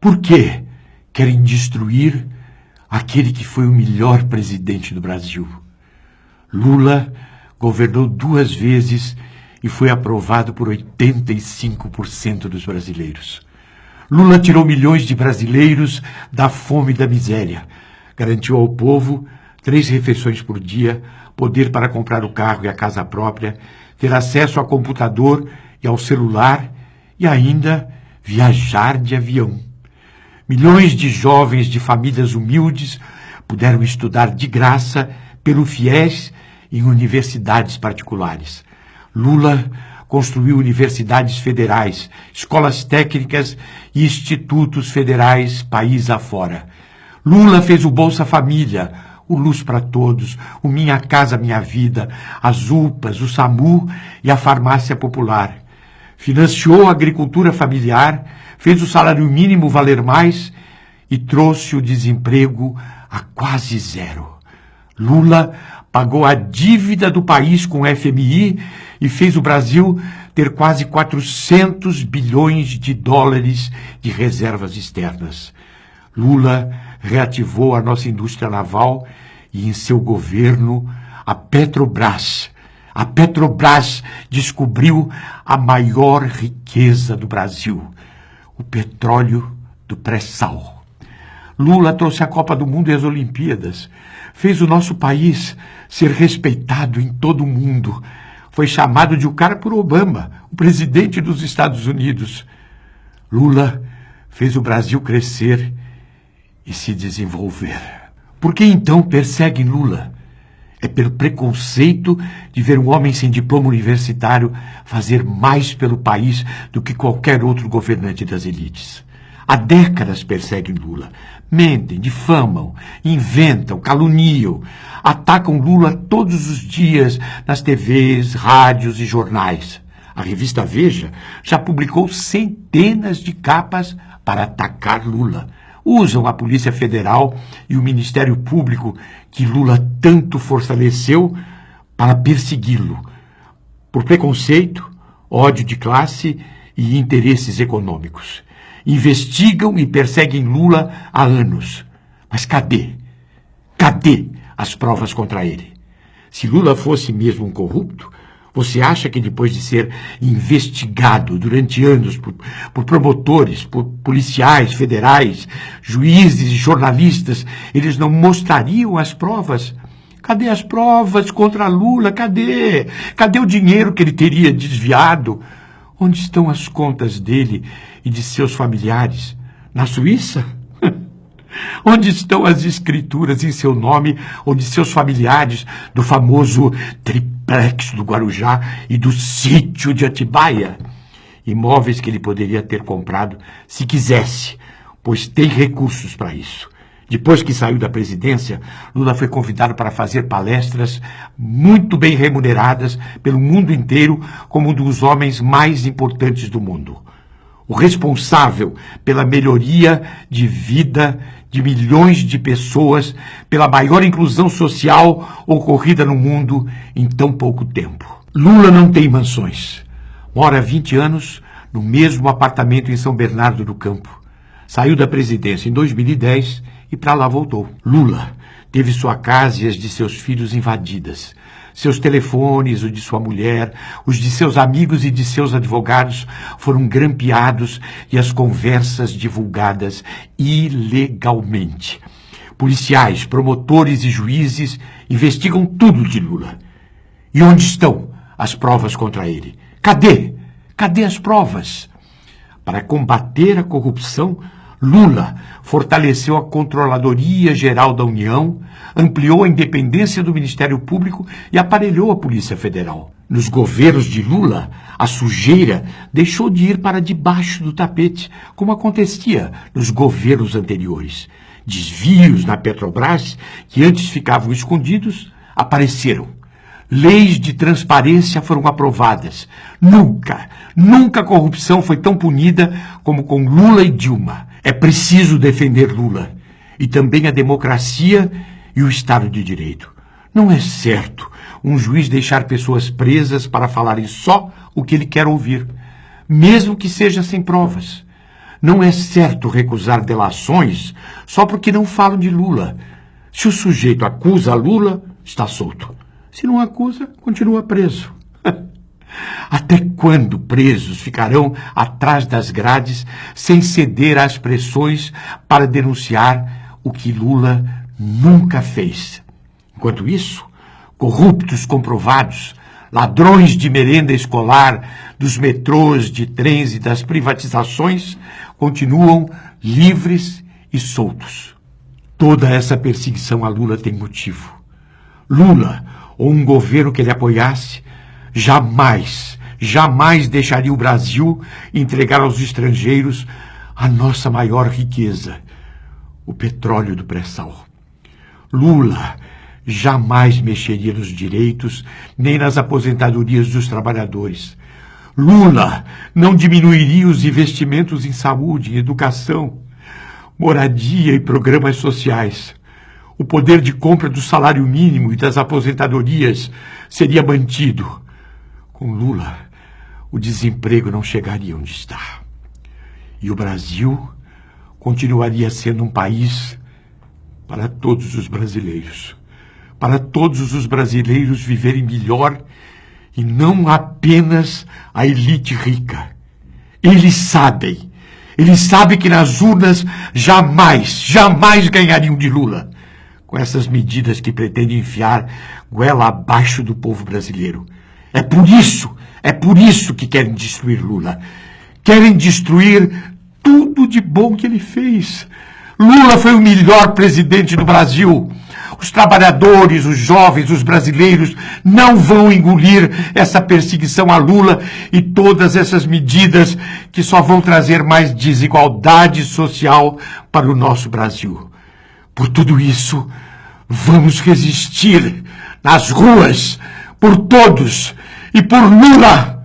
Por quê querem destruir aquele que foi o melhor presidente do Brasil? Lula governou 2 vezes e foi aprovado por 85% dos brasileiros. Lula tirou milhões de brasileiros da fome e da miséria. Garantiu ao povo 3 refeições por dia, poder para comprar o carro e a casa própria, ter acesso a computador e ao celular e ainda viajar de avião. Milhões de jovens de famílias humildes puderam estudar de graça pelo FIES em universidades particulares. Lula construiu universidades federais, escolas técnicas e institutos federais país afora. Lula fez o Bolsa Família, o Luz para Todos, o Minha Casa Minha Vida, as UPAs, o SAMU e a Farmácia Popular. Financiou a agricultura familiar, fez o salário mínimo valer mais e trouxe o desemprego a quase 0. Lula pagou a dívida do país com o FMI e fez o Brasil ter quase 400 bilhões de dólares de reservas externas. Lula reativou a nossa indústria naval e, em seu governo, a Petrobras. A Petrobras descobriu a maior riqueza do Brasil, o petróleo do pré-sal. Lula trouxe a Copa do Mundo e as Olimpíadas, fez o nosso país ser respeitado em todo o mundo. Foi chamado de o cara por Obama, o presidente dos Estados Unidos. Lula fez o Brasil crescer e se desenvolver. Por que então perseguem Lula? É pelo preconceito de ver um homem sem diploma universitário fazer mais pelo país do que qualquer outro governante das elites. Há décadas perseguem Lula. Mentem, difamam, inventam, caluniam. Atacam Lula todos os dias nas TVs, rádios e jornais. A revista Veja já publicou centenas de capas para atacar Lula. Usam a Polícia Federal e o Ministério Público, que Lula tanto fortaleceu, para persegui-lo, por preconceito, ódio de classe e interesses econômicos. Investigam e perseguem Lula há anos. Mas cadê? Cadê as provas contra ele? Se Lula fosse mesmo um corrupto, você acha que depois de ser investigado durante anos por promotores, por policiais federais, juízes e jornalistas, eles não mostrariam as provas? Cadê as provas contra Lula? Cadê? Cadê o dinheiro que ele teria desviado? Onde estão as contas dele e de seus familiares? Na Suíça? Onde estão as escrituras em seu nome ou de seus familiares do famoso triplex do Guarujá e do sítio de Atibaia? Imóveis que ele poderia ter comprado se quisesse, pois tem recursos para isso. Depois que saiu da presidência, Lula foi convidado para fazer palestras muito bem remuneradas pelo mundo inteiro como um dos homens mais importantes do mundo. O responsável pela melhoria de vida de milhões de pessoas, pela maior inclusão social ocorrida no mundo em tão pouco tempo. Lula não tem mansões. Mora há 20 anos no mesmo apartamento em São Bernardo do Campo. Saiu da presidência em 2010 e para lá voltou. Lula teve sua casa e as de seus filhos invadidas. Seus telefones, o de sua mulher, os de seus amigos e de seus advogados foram grampeados e as conversas divulgadas ilegalmente. Policiais, promotores e juízes investigam tudo de Lula. E onde estão as provas contra ele? Cadê? Cadê as provas? Para combater a corrupção, Lula fortaleceu a Controladoria Geral da União, ampliou a independência do Ministério Público e aparelhou a Polícia Federal. Nos governos de Lula, a sujeira deixou de ir para debaixo do tapete, como acontecia nos governos anteriores. Desvios na Petrobras, que antes ficavam escondidos, apareceram. Leis de transparência foram aprovadas. Nunca a corrupção foi tão punida como com Lula e Dilma. É preciso defender Lula e também a democracia e o Estado de Direito. Não é certo um juiz deixar pessoas presas para falarem só o que ele quer ouvir, mesmo que seja sem provas. Não é certo recusar delações só porque não falam de Lula. Se o sujeito acusa Lula, está solto. Se não acusa, continua preso. Até quando presos ficarão atrás das grades sem ceder às pressões para denunciar o que Lula nunca fez? Enquanto isso, corruptos comprovados, ladrões de merenda escolar, dos metrôs, de trens e das privatizações, continuam livres e soltos. Toda essa perseguição a Lula tem motivo. Lula, ou um governo que ele apoiasse, jamais deixaria o Brasil entregar aos estrangeiros a nossa maior riqueza, o petróleo do pré-sal. Lula jamais mexeria nos direitos nem nas aposentadorias dos trabalhadores. Lula não diminuiria os investimentos em saúde, em educação, moradia e programas sociais. O poder de compra do salário mínimo e das aposentadorias seria mantido. Com Lula, o desemprego não chegaria onde está. E o Brasil continuaria sendo um país para todos os brasileiros. Para todos os brasileiros viverem melhor e não apenas a elite rica. Eles sabem que nas urnas jamais ganhariam de Lula com essas medidas que pretendem enfiar goela abaixo do povo brasileiro. É por isso que querem destruir Lula. Querem destruir tudo de bom que ele fez. Lula foi o melhor presidente do Brasil. Os trabalhadores, os jovens, os brasileiros não vão engolir essa perseguição a Lula e todas essas medidas que só vão trazer mais desigualdade social para o nosso Brasil. Por tudo isso, vamos resistir nas ruas, por todos e por Lula!